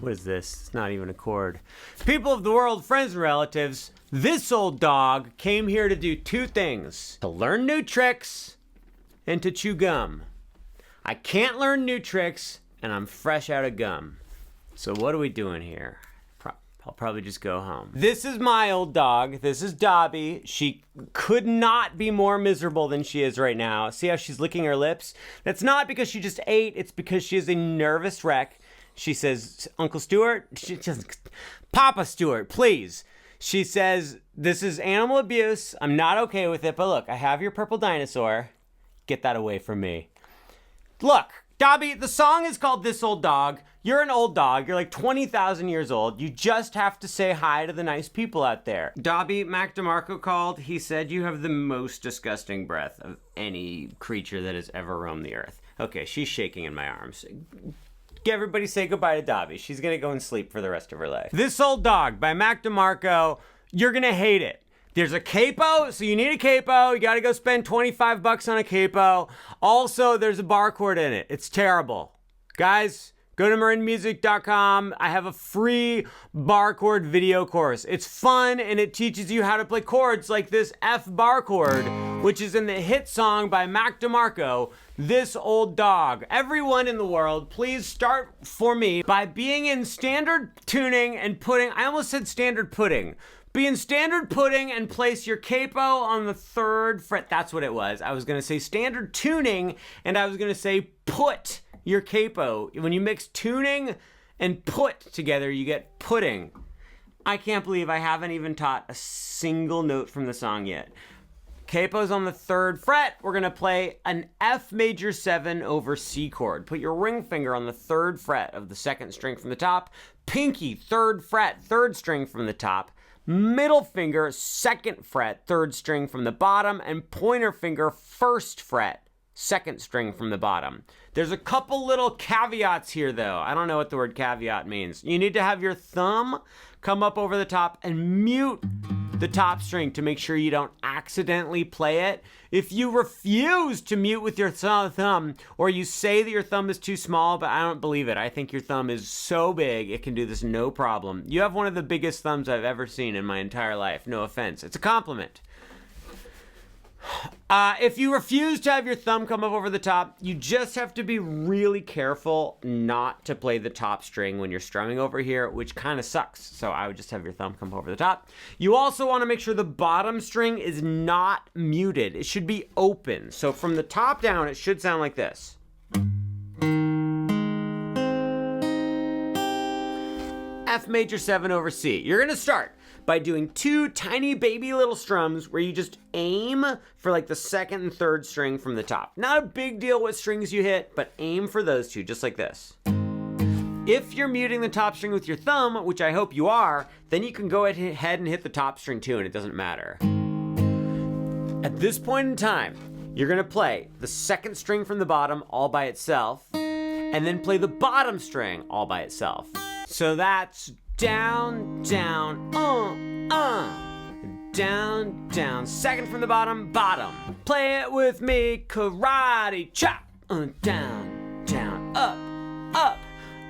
What is this? It's not even a chord. People of the world, friends and relatives, this old dog came here to do two things: to learn new tricks and to chew gum. I can't learn new tricks, and I'm fresh out of gum. So what are we doing here? I'll probably just go home. This is my old dog. This is Dobby. She could not be more miserable than she is right now. See how she's licking her lips? That's not because she just ate. It's because she is a nervous wreck. She says, Uncle Stuart, Papa Stuart, please. She says, this is animal abuse. I'm not okay with it, but look, I have your purple dinosaur. Get that away from me. Look, Dobby, the song is called This Old Dog. You're an old dog. You're like 20,000 years old. You just have to say hi to the nice people out there. Dobby, Mac DeMarco called. He said you have the most disgusting breath of any creature that has ever roamed the earth. Okay, she's shaking in my arms. Everybody say goodbye to Dobby. She's gonna go and sleep for the rest of her life. This Old Dog by Mac DeMarco. You're gonna hate it. There's a capo, so you need a capo. You gotta go spend 25 bucks on a capo. Also, there's a bar chord in it. It's terrible. Guys, go to marinmusic.com. I have a free bar chord video course. It's fun, and it teaches you how to play chords like this F bar chord, which is in the hit song by Mac DeMarco, This Old Dog. Everyone in the world, please start for me by being in standard tuning and putting, I almost said standard pudding. Be in standard pudding and place your capo on the 3rd fret. That's what it was. I was gonna say standard tuning, and I was gonna say put your capo. When you mix tuning and put together, you get pudding. I can't believe I haven't even taught a single note from the song yet. Capo's on the 3rd fret. We're gonna play an F major 7 over C chord. Put your ring finger on the 3rd fret of the 2nd string from the top. Pinky, 3rd fret, 3rd string from the top. Middle finger, 2nd fret, 3rd string from the bottom. And pointer finger, 1st fret, 2nd string from the bottom. There's a couple little caveats here though. I don't know what the word caveat means. You need to have your thumb come up over the top and mute the top string to make sure you don't accidentally play it. If you refuse to mute with your thumb, or you say that your thumb is too small, but I don't believe it. I think your thumb is so big, it can do this no problem. You have one of the biggest thumbs I've ever seen in my entire life. No offense. It's a compliment. If you refuse to have your thumb come up over the top, you just have to be really careful not to play the top string when you're strumming over here, which kind of sucks. So I would just have your thumb come over the top. You also want to make sure the bottom string is not muted. It should be open. So from the top down, it should sound like this. F major 7 over C. You're going to start by doing 2 tiny baby little strums where you just aim for like the 2nd and 3rd string from the top. Not a big deal what strings you hit, but aim for those 2, just like this. If you're muting the top string with your thumb, which I hope you are, then you can go ahead and hit the top string too, and it doesn't matter. At this point in time, you're gonna play the 2nd string from the bottom all by itself, and then play the bottom string all by itself. So that's down, down, down, down, 2nd from the bottom, bottom. Play it with me, karate chop. Down, down, up.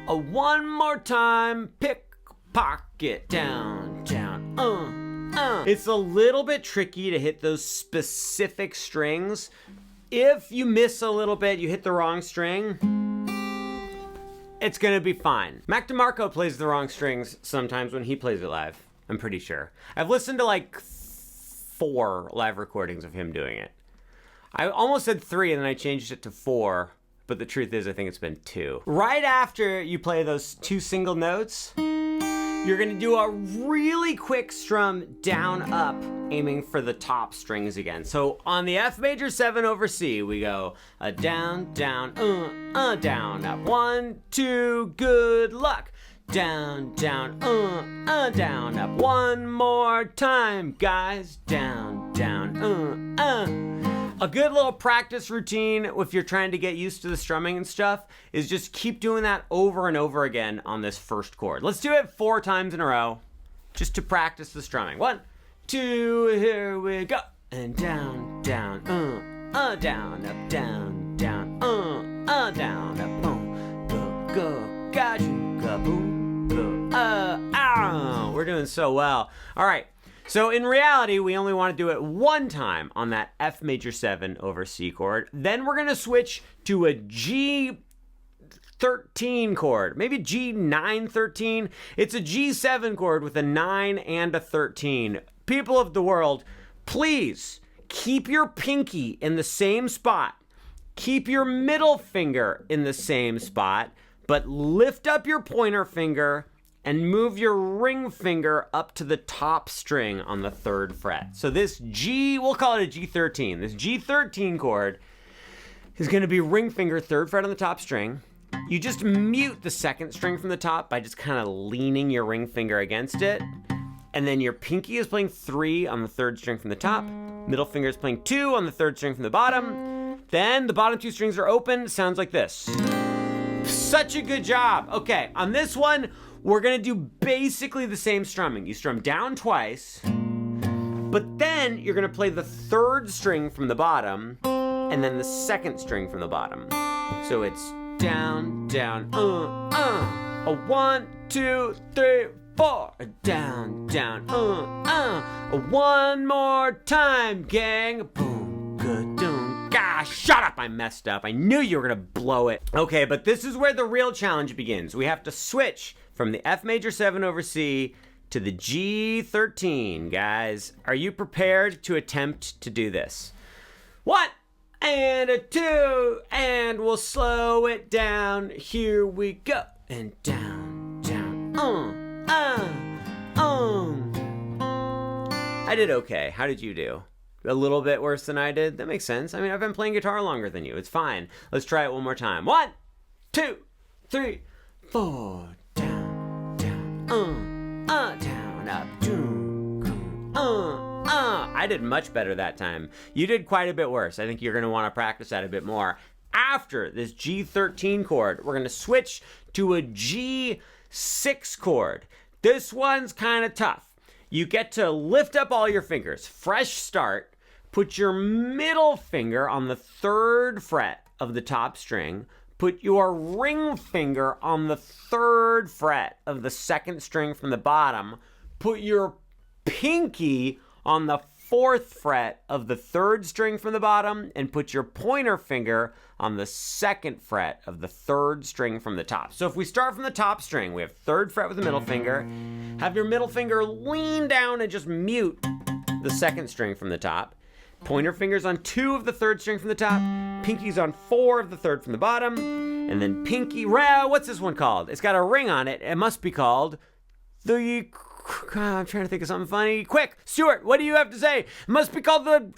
One more time, pickpocket. Down, down, It's a little bit tricky to hit those specific strings. If you miss a little bit, you hit the wrong string, it's gonna be fine. Mac DeMarco plays the wrong strings sometimes when he plays it live, I'm pretty sure. I've listened to like 4 live recordings of him doing it. I almost said 3 and then I changed it to 4, but the truth is I think it's been 2. Right after you play those 2 single notes, you're gonna do a really quick strum down, up, aiming for the top strings again. So on the F major 7 over C, we go down, down, down, up. 1, 2, good luck. Down, down, down, up. One more time, guys. Down, down, A good little practice routine if you're trying to get used to the strumming and stuff is just keep doing that over and over again on this first chord. Let's do it 4 times in a row just to practice the strumming. 1, 2, here we go. And down, down, down, up, down, down, down, up, boom, go, go, got you, kaboom. We're doing so well. All right. So in reality, we only want to do it one time on that F major 7 over C chord. Then we're going to switch to a G13 chord, maybe G913. It's a G7 chord with a 9 and a 13. People of the world, please keep your pinky in the same spot. Keep your middle finger in the same spot, but lift up your pointer finger and move your ring finger up to the top string on the 3rd fret. So this G, we'll call it a G13. This G13 chord is gonna be ring finger 3rd fret on the top string. You just mute the 2nd string from the top by just kind of leaning your ring finger against it. And then your pinky is playing 3 on the 3rd string from the top. Middle finger is playing 2 on the 3rd string from the bottom. Then the bottom 2 strings are open, sounds like this. Such a good job. Okay, on this one, we're gonna do basically the same strumming. You strum down twice, but then you're gonna play the 3rd string from the bottom, and then the 2nd string from the bottom. So it's down, down, a 1, 2, 3, 4, down, down, one more time, gang. Boom, good, doom. Gosh, shut up, I messed up. I knew you were gonna blow it. Okay, but this is where the real challenge begins. We have to switch from the F major 7 over C to the G13, guys. Are you prepared to attempt to do this? 1 and a 2, and we'll slow it down. Here we go. And down, down, I did okay. How did you do? A little bit worse than I did? That makes sense. I mean, I've been playing guitar longer than you. It's fine. Let's try it one more time. 1, 2, 3, 4. Down, up, I did much better that time. You did quite a bit worse. I think you're gonna wanna practice that a bit more. After this G13 chord, we're gonna switch to a G6 chord. This one's kinda tough. You get to lift up all your fingers. Fresh start. Put your middle finger on the 3rd fret of the top string. Put your ring finger on the 3rd fret of the 2nd string from the bottom. Put your pinky on the 4th fret of the 3rd string from the bottom, and put your pointer finger on the 2nd fret of the 3rd string from the top. So if we start from the top string, we have 3rd fret with the middle finger. Have your middle finger lean down and just mute the 2nd string from the top. Pointer fingers on 2 of the 3rd string from the top, pinky's on 4 of the 3rd from the bottom, and then pinky, what's this one called? It's got a ring on it. It must be called the, I'm trying to think of something funny. Quick, Stuart, what do you have to say? It must be called the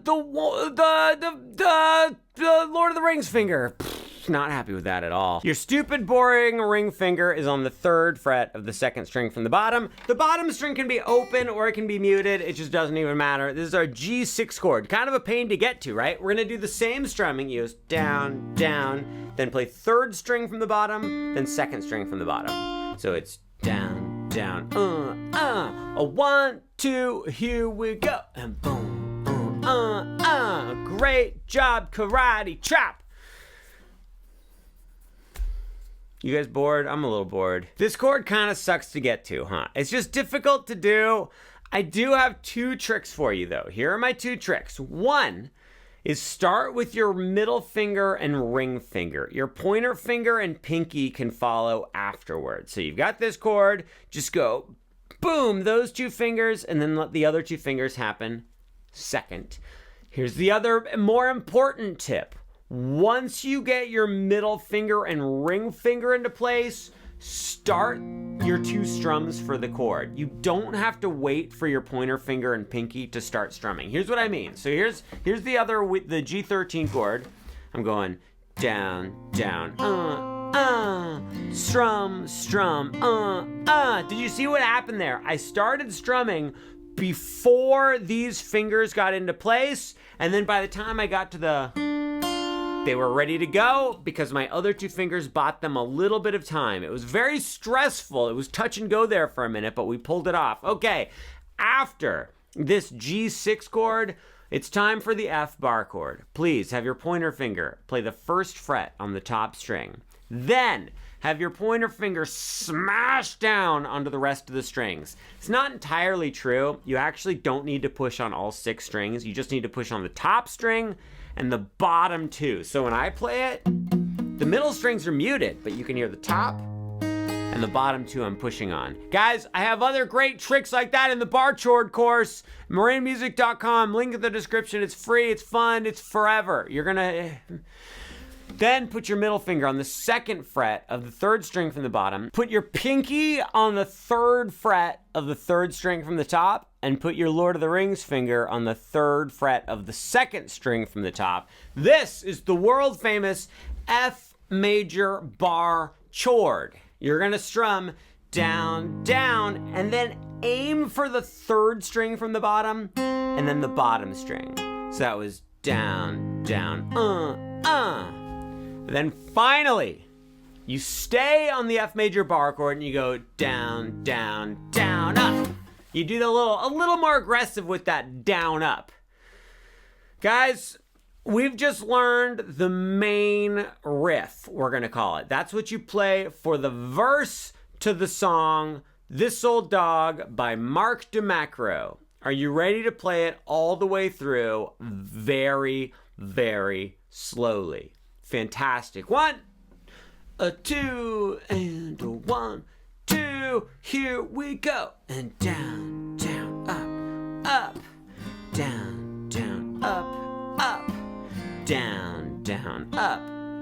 Lord of the Rings finger. Not happy with that at all. Your stupid, boring ring finger is on the 3rd fret of the 2nd string from the bottom. The bottom string can be open or it can be muted. It just doesn't even matter. This is our G6 chord. Kind of a pain to get to, right? We're gonna do the same strumming. Use down, down, then play 3rd string from the bottom, then 2nd string from the bottom. So it's down, down, a 1, 2, here we go, and boom, boom, great job, karate chop. You guys bored? I'm a little bored. This chord kind of sucks to get to, huh? It's just difficult to do. I do have 2 tricks for you though. Here are my 2 tricks. One is start with your middle finger and ring finger. Your pointer finger and pinky can follow afterwards. So you've got this chord, just go boom, those 2 fingers, and then let the other 2 fingers happen second. Here's the other more important tip. Once you get your middle finger and ring finger into place, start your 2 strums for the chord. You don't have to wait for your pointer finger and pinky to start strumming. Here's what I mean. So here's the other, with the G13 chord. I'm going down, down, strum, strum, Did you see what happened there? I started strumming before these fingers got into place, and then by the time I got to they were ready to go because my other 2 fingers bought them a little bit of time. It was very stressful. It was touch and go there for a minute, but we pulled it off. Okay, after this G6 chord, it's time for the F bar chord. Please have your pointer finger play the 1st fret on the top string. Then have your pointer finger smash down onto the rest of the strings. It's not entirely true. You actually don't need to push on all 6 strings. You just need to push on the top string and the bottom 2. So when I play it, the middle strings are muted, but you can hear the top and the bottom 2 I'm pushing on. Guys, I have other great tricks like that in the bar chord course. MarinMusic.com, link in the description. It's free, it's fun, it's forever. You're gonna... Then put your middle finger on the 2nd fret of the 3rd string from the bottom. Put your pinky on the 3rd fret of the 3rd string from the top, and put your Lord of the Rings finger on the 3rd fret of the 2nd string from the top. This is the world famous F major bar chord. You're gonna strum down, down, and then aim for the 3rd string from the bottom, and then the bottom string. So that was down, down, Then finally, you stay on the F major bar chord and you go down, down, down, up. You do a little more aggressive with that down, up. Guys, we've just learned the main riff, we're gonna call it. That's what you play for the verse to the song This Old Dog by Mark DeMarco. Are you ready to play it all the way through very, very slowly? Fantastic. 1, 2, and 1, 2. Here we go. And down, down, up, up, down, down, up, up, down, down, up,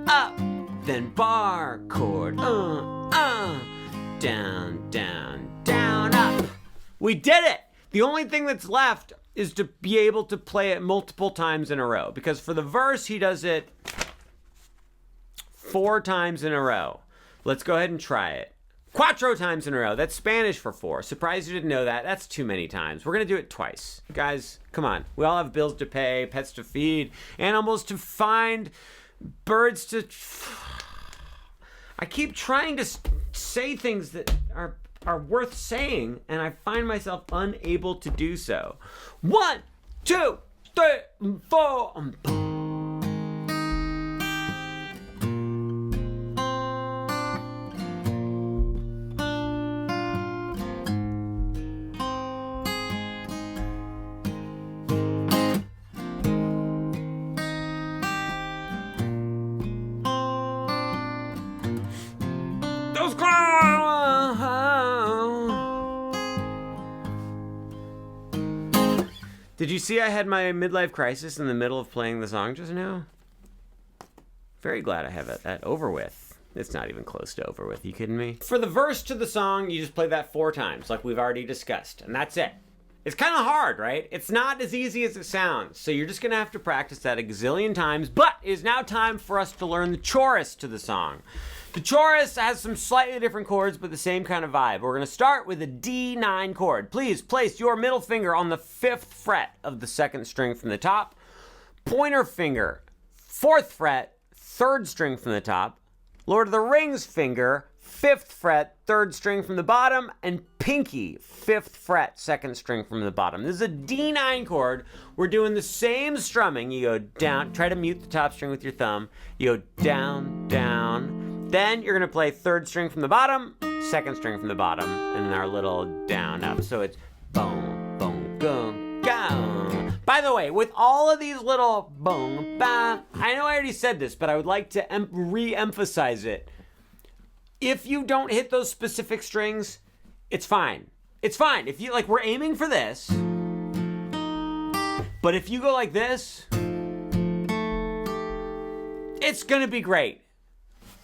up. Then bar chord, down, down, down, up. We did it. The only thing that's left is to be able to play it multiple times in a row, because for the verse he does it 4 times in a row. Let's go ahead and try it. 4 times in a row. That's Spanish for 4. Surprised you didn't know that. That's too many times. We're gonna do it twice. Guys, come on. We all have bills to pay, pets to feed, animals to find, birds to... I keep trying to say things that are worth saying, and I find myself unable to do so. 1, 2, 3, 4. Did you see I had my midlife crisis in the middle of playing the song just now? Very glad I have that over with. It's not even close to over with. You kidding me? For the verse to the song, you just play that 4 times, like we've already discussed, and that's it. It's kind of hard, right? It's not as easy as it sounds, so you're just gonna have to practice that a gazillion times, but it is now time for us to learn the chorus to the song. The chorus has some slightly different chords, but the same kind of vibe. We're gonna start with a D9 chord. Please place your middle finger on the 5th fret of the 2nd string from the top, pointer finger, 4th fret, 3rd string from the top, Lord of the Rings finger, 5th fret, 3rd string from the bottom, and pinky, 5th fret, 2nd string from the bottom. This is a D9 chord. We're doing the same strumming. You go down, try to mute the top string with your thumb. You go down, down. Then you're gonna play 3rd string from the bottom, 2nd string from the bottom, and then our little down, up. So it's boom, boom, boom, go. By the way, with all of these little boom, bam, I know I already said this, but I would like to re-emphasize it. If you don't hit those specific strings, it's fine. It's fine. If you, like, we're aiming for this, but if you go like this, it's gonna be great.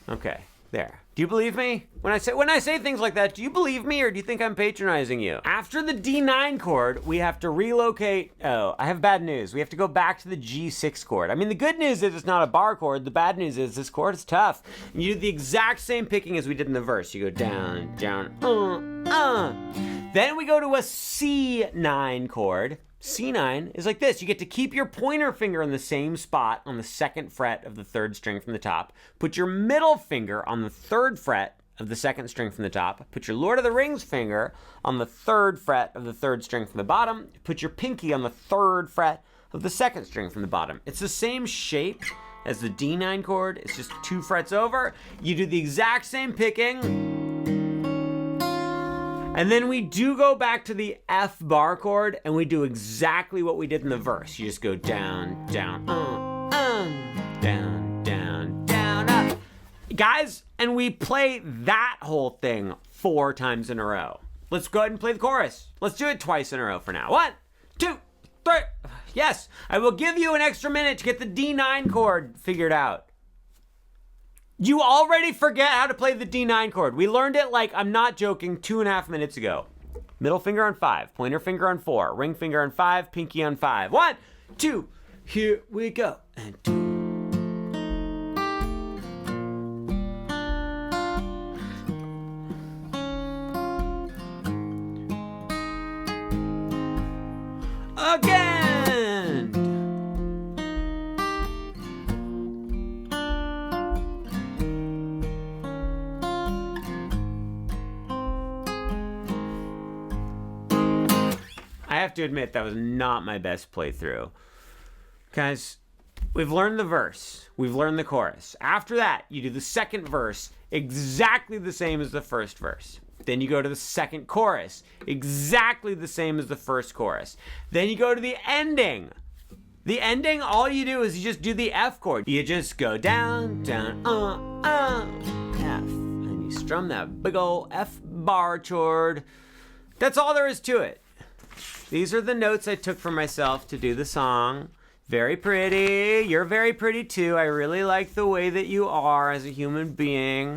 Okay, there. Do you believe me? When I say things like that, do you believe me, or do you think I'm patronizing you? After the D9 chord, we have to relocate. Oh, I have bad news. We have to go back to the G6 chord. I mean, the good news is it's not a bar chord. The bad news is this chord is tough. And you do the exact same picking as we did in the verse. You go down, down, Then we go to a C9 chord. C9 is like this. You get to keep your pointer finger in the same spot on the 2nd fret of the 3rd string from the top. Put your middle finger on the 3rd fret of the 2nd string from the top. Put your Lord of the Rings finger on the 3rd fret of the 3rd string from the bottom. Put your pinky on the 3rd fret of the 2nd string from the bottom. It's the same shape, as the D9 chord. It's just 2 frets over. You do the exact same picking. And then we do go back to the F bar chord and we do exactly what we did in the verse. You just go down, down, down, down, down, up. Guys, and we play that whole thing 4 times in a row. Let's go ahead and play the chorus. Let's do it twice in a row for now. 1, 2, 3. Yes, I will give you an extra minute to get the D9 chord figured out. You already forget how to play the D9 chord. We learned it, like, I'm not joking, 2.5 minutes ago. Middle finger on 5, pointer finger on 4, ring finger on 5, pinky on 5. 1, 2, here we go. And 2. Again. I have to admit that was not my best playthrough. Guys, we've learned the verse. We've learned the chorus. After that, you do the second verse exactly the same as the first verse. Then you go to the second chorus, exactly the same as the first chorus. Then you go to the ending. The ending, all you do is you just do the F chord. You just go down, down, F. And you strum that big ol' F bar chord. That's all there is to it. These are the notes I took for myself to do the song. Very pretty. You're very pretty too. I really like the way that you are as a human being.